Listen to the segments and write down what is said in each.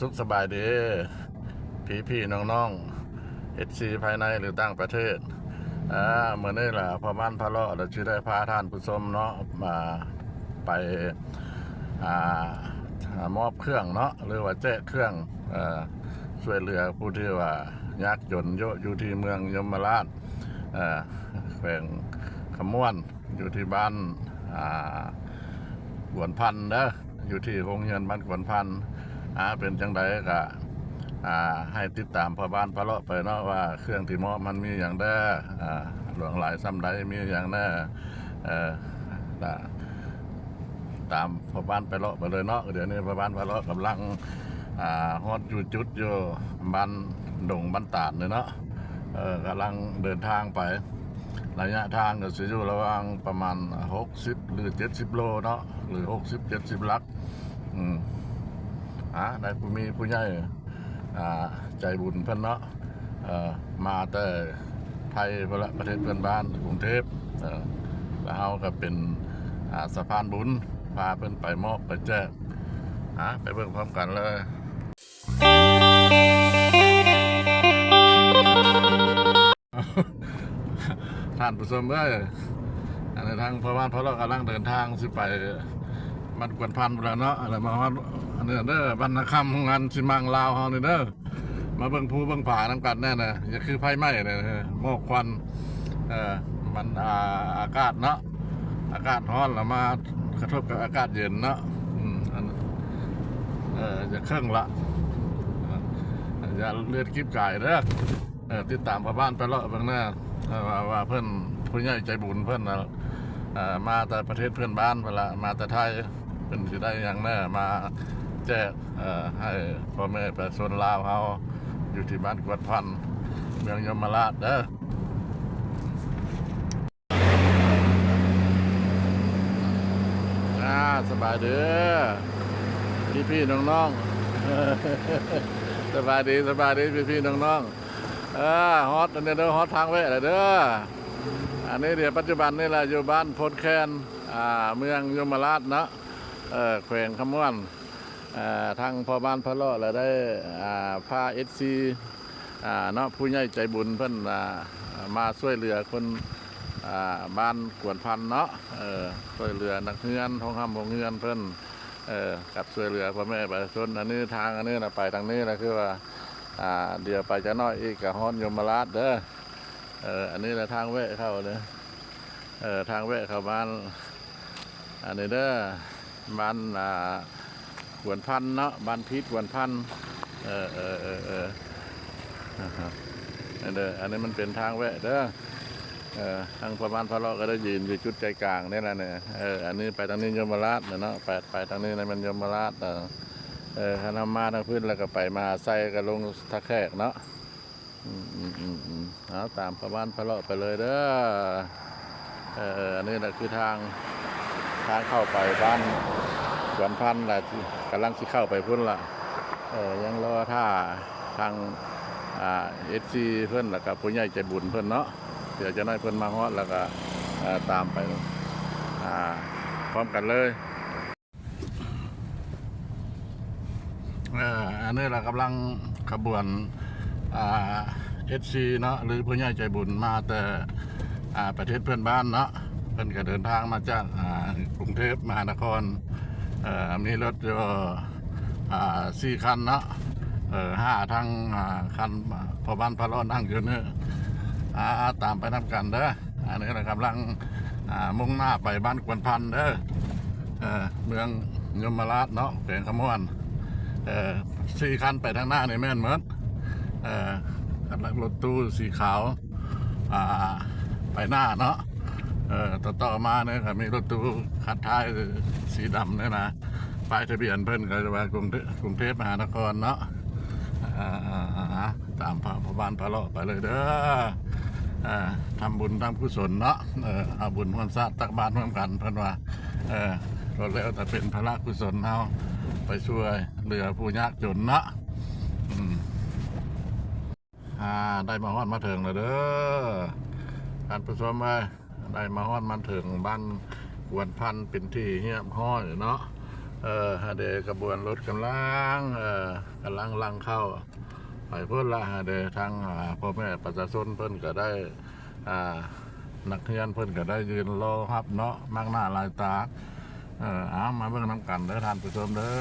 สุขสบายดีพี่น้องHCภายในหรือต่างประเทศเมื่อนี้แหละพอบ้านพะเลาะเราจะได้พาท่านผู้ชมเนาะมาไปมอบเครื่องเนาะหรือว่าแจกเครื่องช่วยเหลือผู้ที่ว่ายากจนอยู่ที่เมืองยมราชแขวงขมวนอยู่ที่บ้านกวนพันเด้ออยู่ที่โรงเรียนบ้านกวนพันเป็นจังไดก็ให้ติดตามพ่อบ้านพะเลาะไปเนาะว่าเครื่องที่มอบมันมีอย่างได้หลวงหลายซ้ำใดมีอย่างแน่ตามพ่อบ้านไปเลาะไปเลยเนาะเดี๋ยวนี้พ่อบ้านพะเลาะกำลังฮอดอยู่จุดอยู่บ้านดงบ้านตาดเลยเนาะกำลังเดินทางไประยะทางก็จะอยู่ระหว่างประมาณ60หรือ70โลเนาะหรือ60-70 ลักได้ผู้ใหญ่ใจบุญเพิ่นเนาะมาแต่ไทยประเทศเพื่อนบ้านกรุงเทพแล้วเราก็เป็นสะพานบุญพาเพิ่นไปมอบไปแจกไปเบิ่งพร้อมกันเลยท่านผู้ชมเอ้ยในทางเพราะว่าเรากำลังเดินทางสิไปบ้านกวนพันธุ์แล้วเนาะอะไรมาว่าอันนี้เด้อบ้านนาคำของงานสิมังลาวเฮานี่เด้อมาเบิ่งภูเบิ่งผาน้ำกันแน่น่ะอย่าคือไฟไหม้เลยหมอกควันมันอากาศเนาะอากาศร้อนแล้วมากระทบกับอากาศเย็นเนาะจะเครื่องละอย่าเลือดกิ๊บไก่เด้อติดตามพ่อบ้านไปเลาะเบิ่งหน้าว่าเพิ่นผู้ใหญ่ใจบุญเพิ่นมาแต่ประเทศเพื่อนบ้านเวลามาแต่ไทยเป็นสิได้อย่างแน่มาแจกให้พ่อแม่ประชาชนลาวเขาอยู่ที่บ้านกวดพันธุ์เมืองยมราชเด้อสบายเด้อพี่น้องๆสบายดีพี่น้องๆฮอตอันนี้เด้อฮอตทางเว้เด้ออันนี้เดี๋ยวปัจจุบันนี่แหละอยู่บ้านพดแคนเมืองยมราชเนาะแขวงขมวนทางพ่อบ้านพะเลาะเราได้พาHCเนาะผู้ใหญ่ใจบุญเพิ่นมาช่วยเหลือคนบ้านกวนพันเนาะช่วยเหลือนักเรียนท้องคำของเงินเพิ่นกับช่วยเหลือพ่อแม่ประชาชนอันนี้ทางอันนี้นะไปทางนี้นะคือว่าเดี๋ยวไปจะน้อยอีกกับฮอนยมราชเด้ออันนี้แหละทางแวะเข้าเลยทางแวะเข้าบ้านอันนี้เด้อบ้านกวนพันเนาะบ้านพิษกวนพันอันนี้มันเป็นทางแวะเด้อทางประมาณพะเลาะก็ได้ยืนอยู่จุดใจกลางนี่แหละเนี่ยอันนี้ไปทางนี้ยมราชเนาะไปทางนี้นะมันยมราชคณะมาทางพื้นแล้วก็ไปมาใส่ก็ลงทักแขกเนาะเอาตามประมาณพะเลาะไปเลยเด้ออันนี้แหละคือทางเข้าไปบ้านสวนพันธุ์แหละที่กำลังที่เข้าไปพุ่นละยังรอท่าทางHCเพื่อนแล้วก็ผู้ใหญ่ใจบุญเพื่อนเนาะเดี๋ยวจะได้เพื่อนมาฮอดแล้วก็ตามไปพร้อมกันเลยอันนี้เรากำลังขบวนHCเนาะหรือผู้ใหญ่ใจบุญมาแต่ประเทศเพื่อนบ้านเนาะเพื่อนก็เดินทางมาจากกรุงเทพมหานครมีรถอยู่4 คันเนาะ5 ทั้งคันพอบ้านพะเลาะนั่งอยู่เนี่ยตามไปนำกันเด้ออันนี้เรากำลังมุ่งหน้าไปบ้านกวนพันธุ์เด้อเมืองยมราชเนาะแขวงขมวน4 คันไปทางหน้านี่แม่นเหมือนรถตู้สีขาวไปหน้าเนาะต่อมาเนี่ยครับมีรถตู้คันท้ายสีดำเนี่ยนะป้ายทะเบียนเพิ่นก็จะว่ากรุงเทพมหานครเนาะตามพระบ้านพะเลาะไปเลยเด้อทำบุญทำกุศลเนาะเอาบุญความสะอาดตักบาตรร่วมกันเพิ่นว่าก็แล้วแต่เป็นพระกุศลเอาไปช่วยเหลือผู้ยากจนเนาะได้มาฮอดมาถึงแล้วเด้อท่านผู้ชมได้มาฮอดมาถึงบ้านกวนพันธุ์เป็นที่เงียบห้อยเนาะ ฮะเดกระบวนรถกำลังกำลังลังเข้าไปเพิ่นละฮะเดทางพ่อแม่ประชาชนเพิ่นก็ได้นักเรียนเพิ่นก็ได้ยืนรอรับเนาะมากหน้าหลายตามาเบิ่งน้ำกันเด้อท่านผู้ชมเด้อ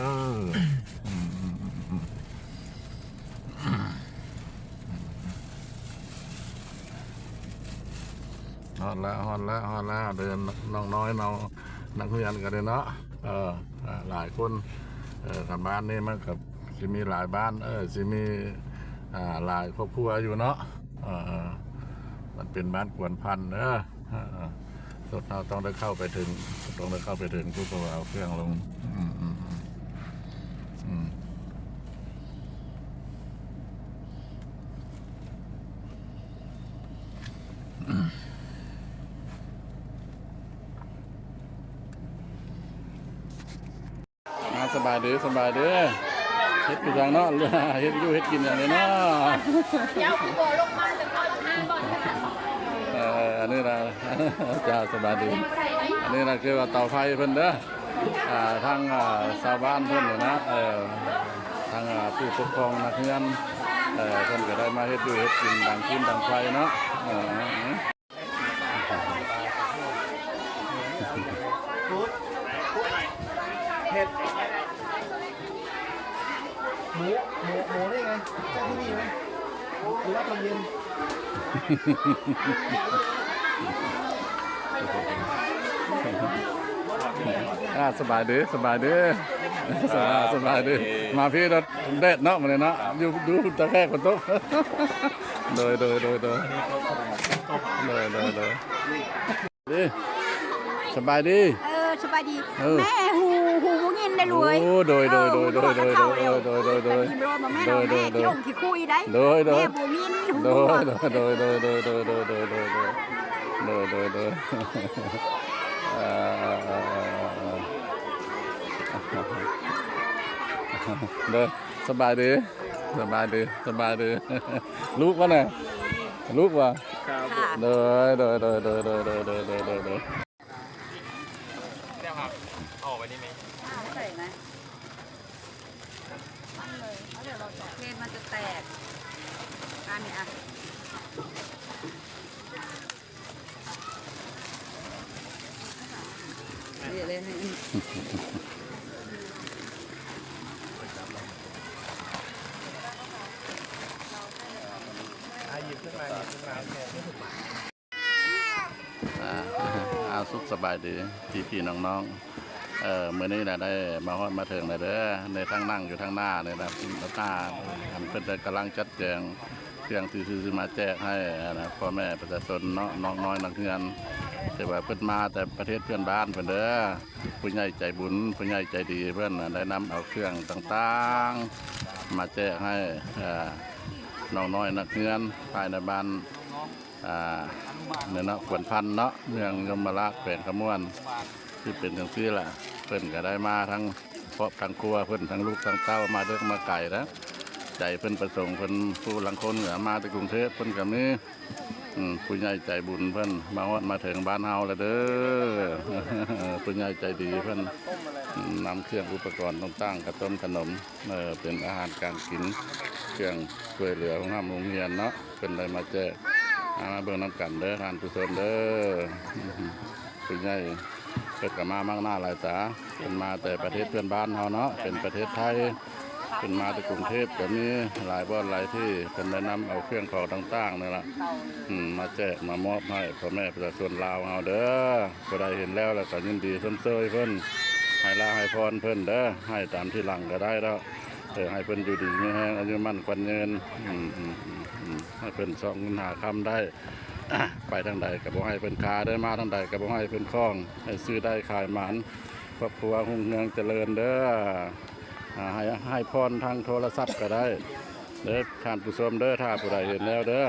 ฮอดแล้วเดินน้องน้อยน้องนักเรียนกันเลยเนาะหลายคนกับบ้านนี่มันกับสิมีหลายบ้านสิมีหลายครอบครัวอยู่เนาะมันเป็นบ้านกวนพันสุดเราต้องได้เข้าไปถึงผู้ประเอาเครื่องลงสบายดีเฮ็ดอยู่อย่างเนาะเฮ็ดอยู่เฮ็ดกินอย่างนี้เนาะเดี๋ยวพี่โบลงมาแต่ก่อนห้ามบอลค่ะอันนี้นะจ้าสบายดีอันนี้นะคือว่าเตาไฟเพิ่นเด้อทางชาวบ้านเพิ่นนะทางผู้ปกครองนักเรียนเพิ่นก็ได้มาเฮ็ดอยู่เฮ็ดกินดังกินดังไฟเนาะเห็ดหมูได้ไงใช่ที่นี่ไหมหรือว่าตอนเย็นสบายดีมาพี่รถเด็ดเนาะมาเลยเนาะอยู่ดูตะแคร่คนโต๊ะโดยดีสบายดีสบายดีแม่หูเงินได้รวยโดยแม่ที่ลงที่คุยได้แม่หูเงินโดยสบายดีลูกวะเนี่ยลูกวะโดยออกไปนี่ไหมใส่ไหมเดี๋ยวเราเทศมันจะแตกอันนี้อ่ะเลยให้หยิบขึ้นมาสุขสบายดีพี่น้องเมื่อนี้ได้มาฮอดมาถึงเลยเด้อในทางนั่งอยู่ทางหน้าเลยนะแล้วก็เพิ่นกำลังจัดแจงเครื่องที่ซื้อมาแจกให้นะพ่อแม่ประชาชนเนาะน้องน้อยนักเรียนแต่ว่าเพิ่นมาแต่ประเทศเพื่อนบ้านเพิ่นเด้อผู้ใหญ่ใจบุญผู้ใหญ่ใจดีเพิ่นได้นำเอาเครื่องต่างๆมาแจกให้น้องน้อยนักเรียนภายในบ้านเนี่ยเนาะขวนพันเนาะเมืองยมราชแขวงขมวนที่เป็นจังซี่ล่ะเพิ่นก็ได้มาทั้งครอบทั้งครัวเพิ่นทั้งลูกทั้งเต้ามาเด้อมาไก่นะใจเพิ่นประสงค์เพิ่นผู้ลังคนเหนือมาจากกรุงเทพเพิ่นก็มีผู้ใหญ่ใจบุญเพิ่นมาถึงบ้านเฮาแล้วเด้อผู้ใหญ่ใจดีเพิ่นนำเครื่องอุปกรณ์ต่างๆกระต้มขนมเป็นอาหารการกินเครื่องช่วยเหลือของโรงเรียนเนาะเพิ่นได้มาแจกมาเบิ่งน้ำกันเด้อทานผู้ชมเด้อผู้ใหญ่เพิ่นก็มามากหน้าหลายตาเป็นมาแต่ประเทศเพื่อนบ้านเฮาเนาะเป็นประเทศไทยเป็นมาจากกรุงเทพแบบนี้หลายบ้านหลายที่เป็นได้นำเอาเครื่องของต่างๆนี่ล่ะมาแจกมามอบให้พ่อแม่ประชาชนลาวเฮาเด้อก็ได้เห็นแล้วก็ยินดีส้มเซยเพิ่นให้ลาให้พรเพิ่นเด้อให้ตามที่หลังก็ได้แล้วให้เพิ่นอยู่ดีมีแรงอายุมั่นขวัญยืนให้เพิ่นส่องเงินหาคำได้ไปทางใดกับบ่ให้เพิ่นคาได้มาทางใดกับบ่ให้เพิ่นคล้องให้ซื้อได้ขายหมานครอบครัวหุ่งเรืองเจริญเด้อให้พรทางโทรศัพท์ก็ได้เด้อท่านผู้ชมเด้อถ้าผู้ใดเห็นแล้วเด้อ